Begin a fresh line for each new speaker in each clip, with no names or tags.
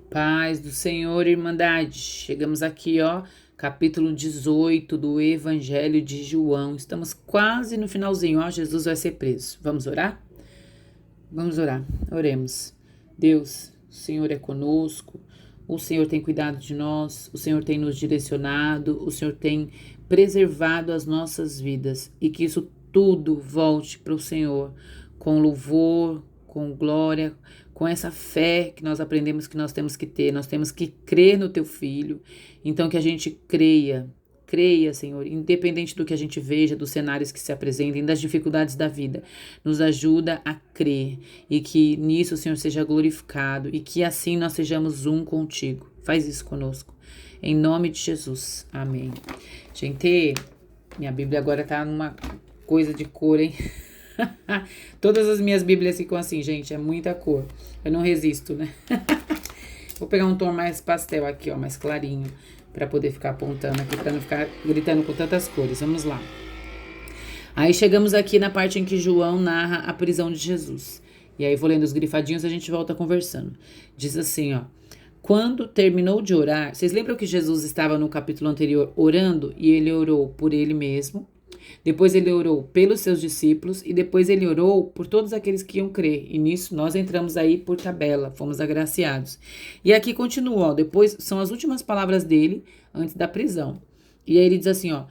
Paz do Senhor, Irmandade. Chegamos aqui, ó, capítulo 18 do Evangelho de João. Estamos quase no finalzinho, ó, Jesus vai ser preso. Vamos orar? Vamos orar. Oremos. Deus, o Senhor é conosco, o Senhor tem cuidado de nós, o Senhor tem nos direcionado, o Senhor tem preservado as nossas vidas e que isso tudo volte para o Senhor com louvor, com glória, com essa fé que nós aprendemos que nós temos que ter, nós temos que crer no Teu Filho, então que a gente creia, Senhor, independente do que a gente veja, dos cenários que se apresentem, das dificuldades da vida, nos ajuda a crer e que nisso o Senhor seja glorificado e que assim nós sejamos um contigo. Faz isso conosco. Em nome de Jesus. Amém. Gente, minha Bíblia agora tá numa coisa de cor, hein? Todas as minhas Bíblias ficam assim, gente, é muita cor. Eu não resisto, né? Vou pegar um tom mais pastel aqui, ó, mais clarinho, para poder ficar apontando aqui, para não ficar gritando com tantas cores. Vamos lá. Aí chegamos aqui na parte em que João narra a prisão de Jesus. E aí vou lendo os grifadinhos e a gente volta conversando. Diz assim, ó. Quando terminou de orar, vocês lembram que Jesus estava no capítulo anterior orando e ele orou por ele mesmo? Depois ele orou pelos seus discípulos e depois ele orou por todos aqueles que iam crer. E nisso nós entramos aí por tabela, fomos agraciados. E aqui continua, ó, depois são as últimas palavras dele antes da prisão. E aí ele diz assim, ó,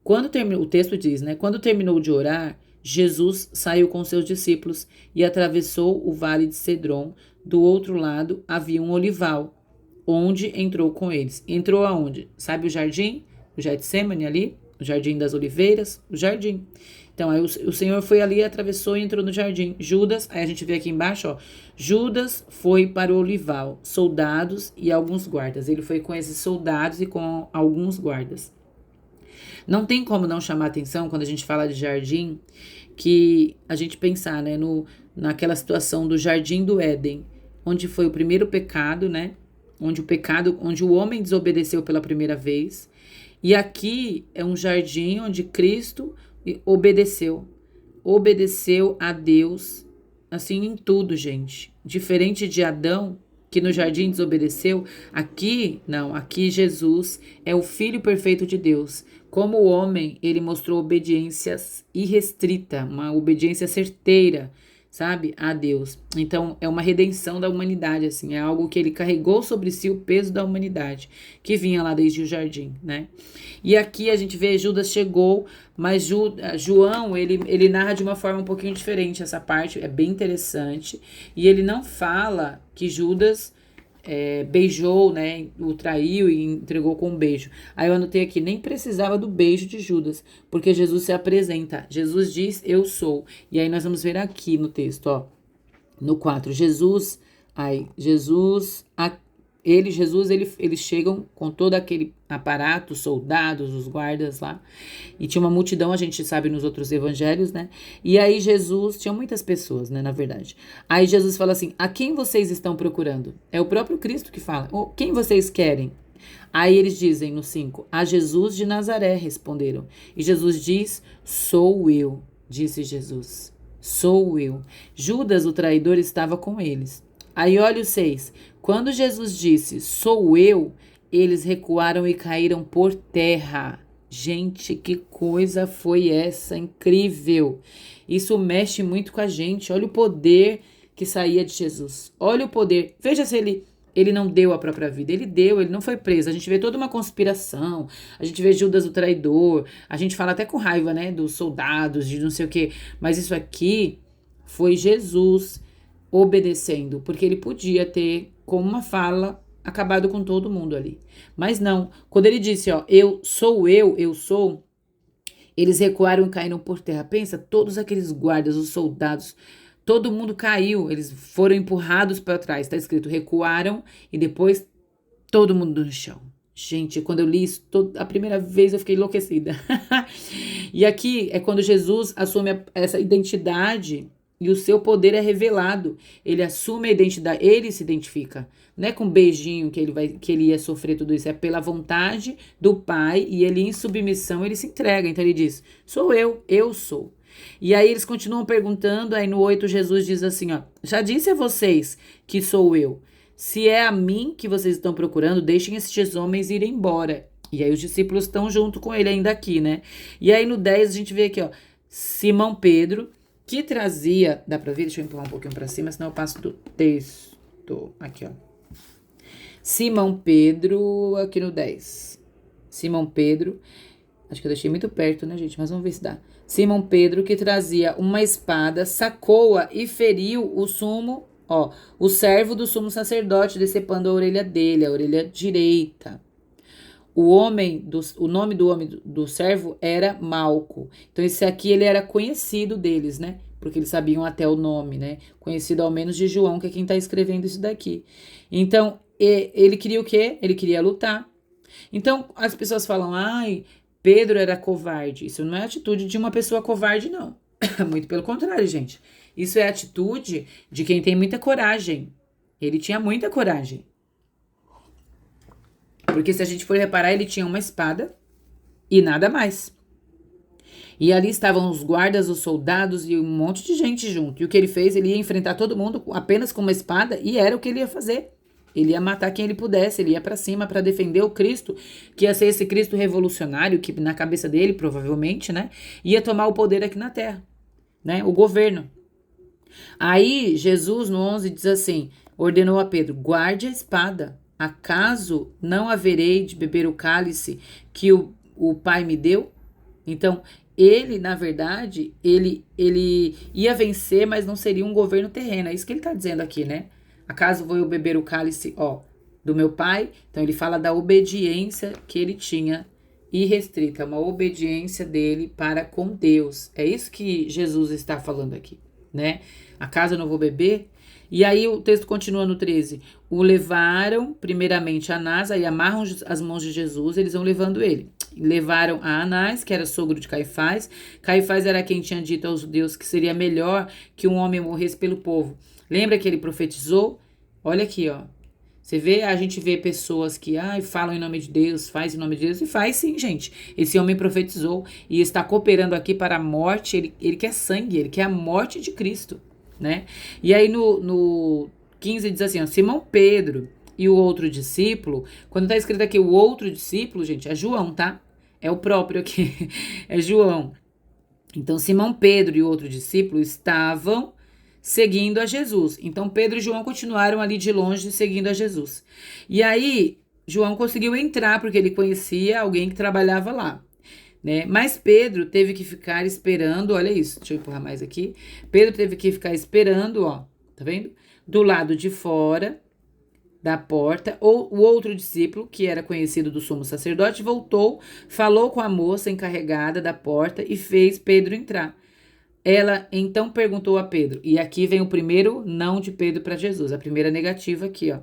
quando terminou, o texto diz, né? Quando terminou de orar, Jesus saiu com seus discípulos e atravessou o vale de Cedron. Do outro lado havia um olival, onde entrou com eles. Entrou aonde? Sabe o jardim? O Getsemane ali? O Jardim das Oliveiras? O jardim. Então, aí o Senhor foi ali, atravessou e entrou no jardim. Judas, aí a gente vê aqui embaixo, ó. Judas foi para o olival, soldados e alguns guardas. Ele foi com esses soldados e com alguns guardas. Não tem como não chamar atenção quando a gente fala de jardim, que a gente pensar, né, naquela situação do Jardim do Éden, onde foi o primeiro pecado, né? Onde o homem desobedeceu pela primeira vez. E aqui é um jardim onde Cristo obedeceu a Deus, assim em tudo, gente. Diferente de Adão, que no jardim desobedeceu, aqui Jesus é o Filho perfeito de Deus. Como homem, ele mostrou obediência irrestrita, uma obediência certeira, sabe, a Deus. Então, é uma redenção da humanidade, assim, é algo que ele carregou sobre si o peso da humanidade, que vinha lá desde o jardim, né? E aqui a gente vê Judas chegou, mas João, ele narra de uma forma um pouquinho diferente essa parte, é bem interessante, e ele não fala que Judas beijou, né, o traiu e entregou com um beijo. Aí eu anotei aqui, nem precisava do beijo de Judas, porque Jesus se apresenta. Jesus diz, eu sou. E aí nós vamos ver aqui no texto, ó, no 4, Jesus, eles chegam com todo aquele aparato, soldados, os guardas lá, e tinha uma multidão, a gente sabe nos outros evangelhos, né? E aí Jesus, tinha muitas pessoas, né, na verdade. Aí Jesus fala assim, a quem vocês estão procurando? É o próprio Cristo que fala, quem vocês querem? Aí eles dizem no 5, a Jesus de Nazaré, responderam. E Jesus diz, sou eu, disse Jesus, sou eu. Judas, o traidor, estava com eles. Aí olha o 6, quando Jesus disse, sou eu, eles recuaram e caíram por terra. Gente, que coisa foi essa? Incrível. Isso mexe muito com a gente. Olha o poder que saía de Jesus. Olha o poder. Veja se ele não deu a própria vida. Ele deu, ele não foi preso. A gente vê toda uma conspiração. A gente vê Judas o traidor. A gente fala até com raiva, né? Dos soldados, de não sei o quê. Mas isso aqui foi Jesus obedecendo, porque ele podia ter, com uma fala, acabado com todo mundo ali. Mas não, quando ele disse, ó, eu sou, eles recuaram e caíram por terra. Pensa, todos aqueles guardas, os soldados, todo mundo caiu, eles foram empurrados para trás, tá escrito, recuaram e depois todo mundo no chão. Gente, quando eu li isso a primeira vez eu fiquei enlouquecida. E aqui é quando Jesus assume essa identidade e o seu poder é revelado. Ele assume a identidade, ele se identifica. Não é com um beijinho que ele ia sofrer tudo isso, é pela vontade do Pai e ele em submissão, ele se entrega. Então ele diz, sou eu sou. E aí eles continuam perguntando, aí no 8 Jesus diz assim, ó, já disse a vocês que sou eu. Se é a mim que vocês estão procurando, deixem estes homens ir embora. E aí os discípulos estão junto com ele ainda aqui, né? E aí no 10 a gente vê aqui, ó, Simão Pedro, que trazia, dá pra ver? Deixa eu empurrar um pouquinho pra cima, senão eu passo do texto. Aqui, ó. Simão Pedro, aqui no 10. Simão Pedro, acho que eu deixei muito perto, né, gente? Mas vamos ver se dá. Simão Pedro, que trazia uma espada, sacou-a e feriu o servo do sumo sacerdote, decepando a orelha dele, a orelha direita. O nome do homem do servo era Malco. Então esse aqui ele era conhecido deles, né? Porque eles sabiam até o nome, né? Conhecido ao menos de João, que é quem está escrevendo isso daqui. Então ele queria o quê? Ele queria lutar. Então as pessoas falam, ai, Pedro era covarde. Isso não é atitude de uma pessoa covarde, não. Muito pelo contrário, gente. Isso é atitude de quem tem muita coragem. Ele tinha muita coragem. Porque se a gente for reparar, ele tinha uma espada e nada mais. E ali estavam os guardas, os soldados e um monte de gente junto. E o que ele fez? Ele ia enfrentar todo mundo apenas com uma espada e era o que ele ia fazer. Ele ia matar quem ele pudesse, ele ia pra cima para defender o Cristo, que ia ser esse Cristo revolucionário, que na cabeça dele, provavelmente, né, ia tomar o poder aqui na terra, né, o governo. Aí Jesus no 11 diz assim, ordenou a Pedro, guarde a espada. Acaso não haverei de beber o cálice que o Pai me deu? Então, ele, na verdade, ele ia vencer, mas não seria um governo terreno. É isso que ele está dizendo aqui, né? Acaso vou eu beber o cálice, do meu Pai? Então, ele fala da obediência que ele tinha irrestrita, uma obediência dele para com Deus. É isso que Jesus está falando aqui, né? Acaso eu não vou beber? E aí o texto continua no 13. O levaram primeiramente a Anás, aí amarram as mãos de Jesus, eles vão levando ele. Levaram a Anás, que era sogro de Caifás. Caifás era quem tinha dito aos judeus que seria melhor que um homem morresse pelo povo. Lembra que ele profetizou? Olha aqui, ó. Você vê, a gente vê pessoas que falam em nome de Deus, faz em nome de Deus, e faz sim, gente. Esse homem profetizou e está cooperando aqui para a morte, ele quer sangue, ele quer a morte de Cristo, né? E aí no 15 diz assim, ó, Simão Pedro e o outro discípulo, quando tá escrito aqui o outro discípulo, gente, é João, tá? É o próprio aqui, é João. Então Simão Pedro e o outro discípulo estavam seguindo a Jesus. Então Pedro e João continuaram ali de longe seguindo a Jesus. E aí João conseguiu entrar porque ele conhecia alguém que trabalhava lá, né? Mas Pedro teve que ficar esperando, olha isso, deixa eu empurrar mais aqui. Pedro teve que ficar esperando, ó, tá vendo? Do lado de fora da porta, ou o outro discípulo, que era conhecido do sumo sacerdote, voltou, falou com a moça encarregada da porta e fez Pedro entrar. Ela então perguntou a Pedro, e aqui vem o primeiro não de Pedro para Jesus, a primeira negativa aqui, ó,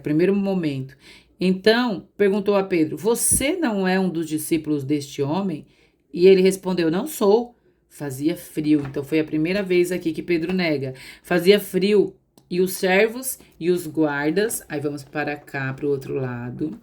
primeiro momento. Então perguntou a Pedro, você não é um dos discípulos deste homem? E ele respondeu, não sou. Fazia frio, então foi a primeira vez aqui que Pedro nega. Fazia frio, e os servos e os guardas, aí vamos para cá, para o outro lado.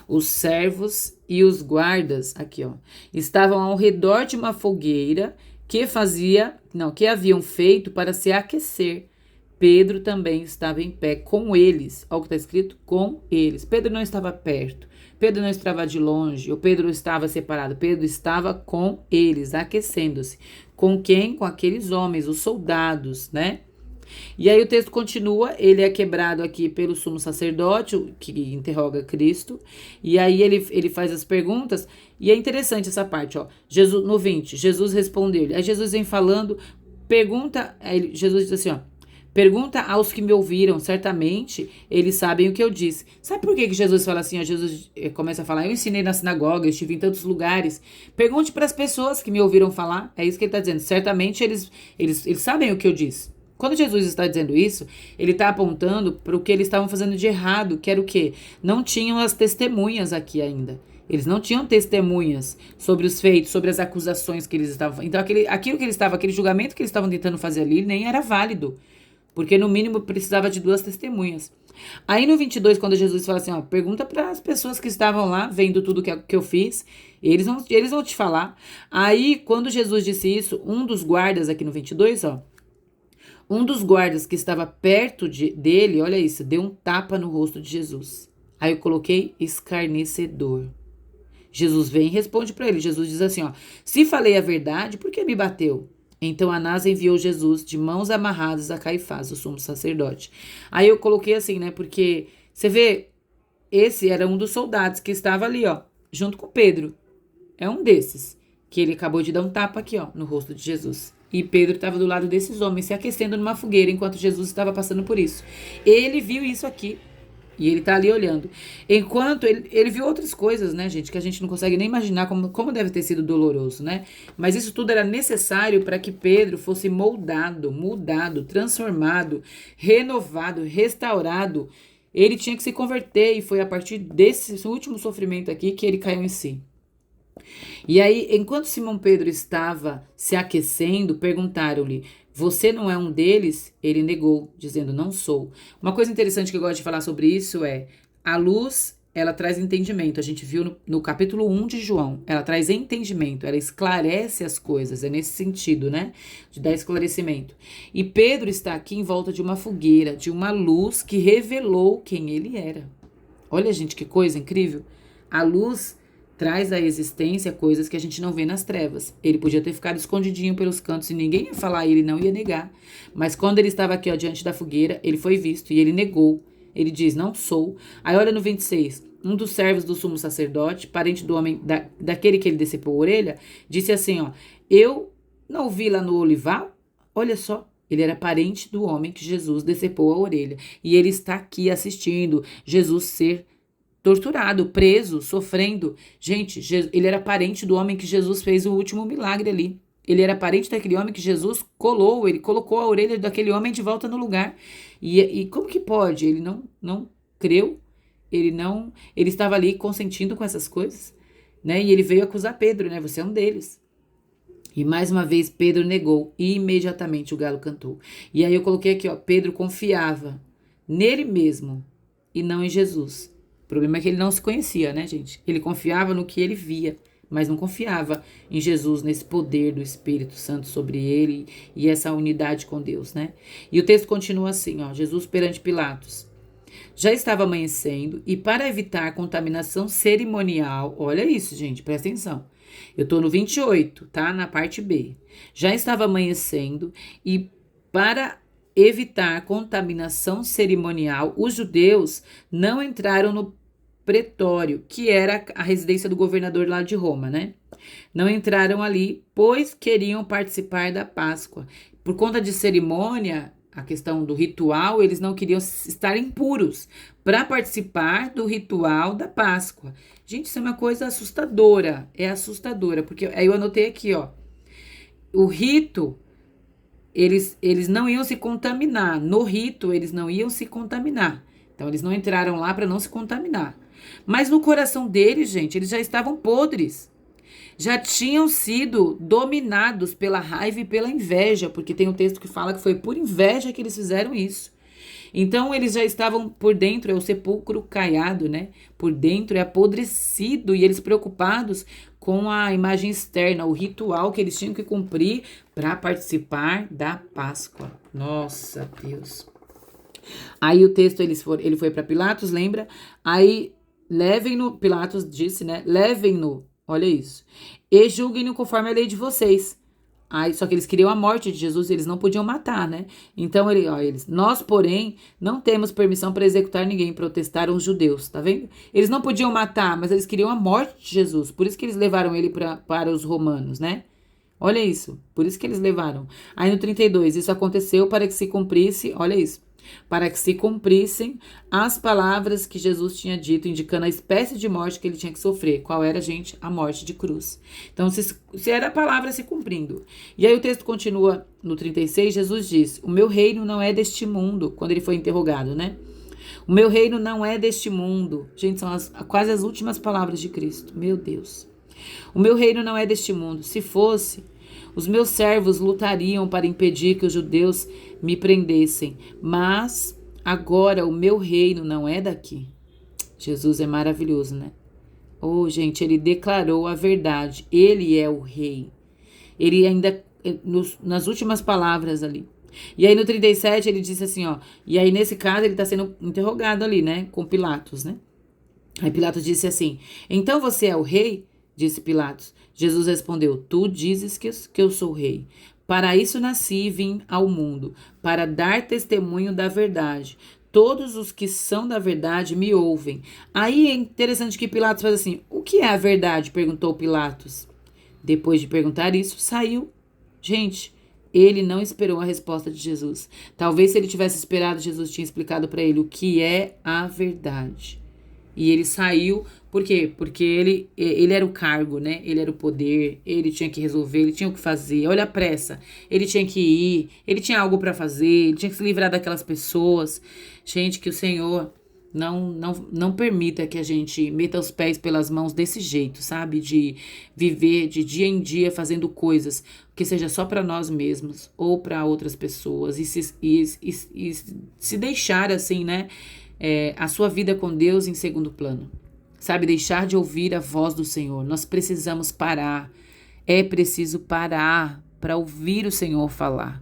Os servos e os guardas, aqui ó, estavam ao redor de uma fogueira que haviam feito para se aquecer. Pedro também estava em pé com eles. Olha o que está escrito, com eles. Pedro não estava perto, Pedro não estava de longe, ou Pedro estava separado. Pedro estava com eles, aquecendo-se. Com quem? Com aqueles homens, os soldados, né? E aí o texto continua, ele é quebrado aqui pelo sumo sacerdote, que interroga Cristo, e aí ele faz as perguntas, e é interessante essa parte, ó, Jesus, no 20, Jesus respondeu-lhe, aí Jesus vem falando, Jesus diz assim, ó, pergunta aos que me ouviram, certamente eles sabem o que eu disse. Sabe por que Jesus fala assim, ó, Jesus começa a falar, eu ensinei na sinagoga, eu estive em tantos lugares, pergunte para as pessoas que me ouviram falar, é isso que ele está dizendo, certamente eles sabem o que eu disse. Quando Jesus está dizendo isso, ele está apontando para o que eles estavam fazendo de errado, que era o quê? Não tinham as testemunhas aqui ainda. Eles não tinham testemunhas sobre os feitos, sobre as acusações que eles estavam... Então, aquele julgamento que eles estavam tentando fazer ali nem era válido, porque no mínimo precisava de 2 testemunhas. Aí no 22, quando Jesus fala assim, ó, pergunta para as pessoas que estavam lá, vendo tudo que eu fiz, eles vão te falar. Aí, quando Jesus disse isso, um dos guardas aqui no 22, ó, Um dos guardas que estava perto dele, olha isso, deu um tapa no rosto de Jesus. Aí eu coloquei escarnecedor. Jesus vem e responde para ele. Jesus diz assim, ó: se falei a verdade, por que me bateu? Então Anás enviou Jesus de mãos amarradas a Caifás, o sumo sacerdote. Aí eu coloquei assim, né? Porque você vê, esse era um dos soldados que estava ali, ó, junto com Pedro. É um desses que ele acabou de dar um tapa aqui, ó, no rosto de Jesus. E Pedro estava do lado desses homens se aquecendo numa fogueira enquanto Jesus estava passando por isso. Ele viu isso aqui. E ele tá ali olhando. Enquanto ele viu outras coisas, né, gente, que a gente não consegue nem imaginar como deve ter sido doloroso, né? Mas isso tudo era necessário para que Pedro fosse moldado, mudado, transformado, renovado, restaurado. Ele tinha que se converter e foi a partir desse último sofrimento aqui que ele caiu em si. E aí, enquanto Simão Pedro estava se aquecendo, perguntaram-lhe: você não é um deles? Ele negou, dizendo: não sou. Uma coisa interessante que eu gosto de falar sobre isso é: a luz, ela traz entendimento. A gente viu no capítulo 1 de João. Ela traz entendimento, ela esclarece as coisas. É nesse sentido, né? De dar esclarecimento. E Pedro está aqui em volta de uma fogueira, de uma luz que revelou quem ele era. Olha, gente, que coisa incrível. A luz traz à existência coisas que a gente não vê nas trevas. Ele podia ter ficado escondidinho pelos cantos e ninguém ia falar, e ele não ia negar. Mas quando ele estava aqui, ó, diante da fogueira, ele foi visto e ele negou. Ele diz: não sou. Aí olha no 26. Um dos servos do sumo sacerdote, parente do homem, daquele que ele decepou a orelha, disse assim, ó: eu não vi lá no olival? Olha só. Ele era parente do homem que Jesus decepou a orelha. E ele está aqui assistindo Jesus ser torturado, preso, sofrendo. Gente, ele era parente do homem que Jesus fez o último milagre ali. Ele era parente daquele homem que Jesus ele colocou a orelha daquele homem de volta no lugar. E como que pode? Ele não creu, ele estava ali consentindo com essas coisas, né? E ele veio acusar Pedro, né? Você é um deles. E mais uma vez Pedro negou e imediatamente o galo cantou. E aí eu coloquei aqui, ó: Pedro confiava nele mesmo e não em Jesus. O problema é que ele não se conhecia, né, gente? Ele confiava no que ele via, mas não confiava em Jesus, nesse poder do Espírito Santo sobre ele e essa unidade com Deus, né? E o texto continua assim, ó: Jesus perante Pilatos. Já estava amanhecendo e para evitar contaminação cerimonial, olha isso, gente, presta atenção. Eu tô no 28, tá? Na parte B. Já estava amanhecendo e para evitar contaminação cerimonial, os judeus não entraram no pretório, que era a residência do governador lá de Roma, né? Não entraram ali, pois queriam participar da Páscoa. Por conta de cerimônia, a questão do ritual, eles não queriam estar impuros para participar do ritual da Páscoa. Gente, isso é uma coisa assustadora, é assustadora, porque aí eu anotei aqui, ó, o rito, eles não iam se contaminar, no rito eles não iam se contaminar, então eles não entraram lá para não se contaminar, mas no coração deles, gente, eles já estavam podres, já tinham sido dominados pela raiva e pela inveja, porque tem um texto que fala que foi por inveja que eles fizeram isso. Então eles já estavam por dentro, é o sepulcro caiado, né? Por dentro é apodrecido e eles preocupados com a imagem externa, o ritual que eles tinham que cumprir para participar da Páscoa. Nossa, Deus. Aí o texto, ele foi para Pilatos, lembra? Aí levem-no, Pilatos disse, né? Levem-no, olha isso, e julguem-no conforme a lei de vocês. Aí, só que eles queriam a morte de Jesus, eles não podiam matar, né? Então, nós, porém, não temos permissão para executar ninguém, protestaram os judeus, tá vendo? Eles não podiam matar, mas eles queriam a morte de Jesus, por isso que eles levaram ele para os romanos, né? Olha isso, por isso que eles levaram. Aí no 32, isso aconteceu para que se cumprisse, olha isso, para que se cumprissem as palavras que Jesus tinha dito, indicando a espécie de morte que ele tinha que sofrer. Qual era, gente? A morte de cruz. Então, se era a palavra se cumprindo. E aí o texto continua no 36, Jesus diz: o meu reino não é deste mundo, quando ele foi interrogado, né? O meu reino não é deste mundo. Gente, são quase as últimas palavras de Cristo. Meu Deus. O meu reino não é deste mundo. Se fosse, os meus servos lutariam para impedir que os judeus me prendessem. Mas agora o meu reino não é daqui. Jesus é maravilhoso, né? Oh, gente, ele declarou a verdade. Ele é o rei. Ele ainda, nas últimas palavras ali, E aí no 37 ele disse assim, ó. E aí nesse caso ele está sendo interrogado ali, né? Com Pilatos, né? Aí Pilatos disse assim: Então você é o rei? Disse Pilatos. Jesus respondeu: Tu dizes que eu sou rei. Para isso nasci e vim ao mundo, para dar testemunho da verdade. Todos os que são da verdade me ouvem. Aí é interessante que Pilatos faz assim: O que é a verdade? Perguntou Pilatos. Depois de perguntar isso, saiu. Gente, ele não esperou a resposta de Jesus. Talvez se ele tivesse esperado, Jesus tinha explicado para ele o que é a verdade. E ele saiu, por quê? Porque ele era o cargo, né? Ele era o poder, ele tinha que resolver, ele tinha o que fazer. Olha a pressa. Ele tinha que ir, ele tinha algo para fazer, ele tinha que se livrar daquelas pessoas. Gente, que o Senhor não permita que a gente meta os pés pelas mãos desse jeito, sabe? De viver de dia em dia fazendo coisas que seja só para nós mesmos ou para outras pessoas e se deixar assim, né? A sua vida com Deus em segundo plano. Sabe, deixar de ouvir a voz do Senhor. Nós precisamos parar. É preciso parar para ouvir o Senhor falar.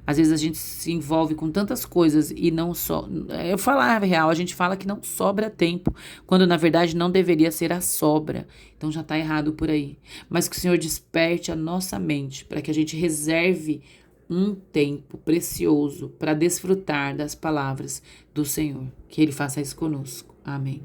Às vezes a gente se envolve com tantas coisas e não só. Eu falar a real, a gente fala que não sobra tempo, quando na verdade não deveria ser a sobra. Então já está errado por aí. Mas que o Senhor desperte a nossa mente para que a gente reserve um tempo precioso para desfrutar das palavras do Senhor. Que Ele faça isso conosco. Amém.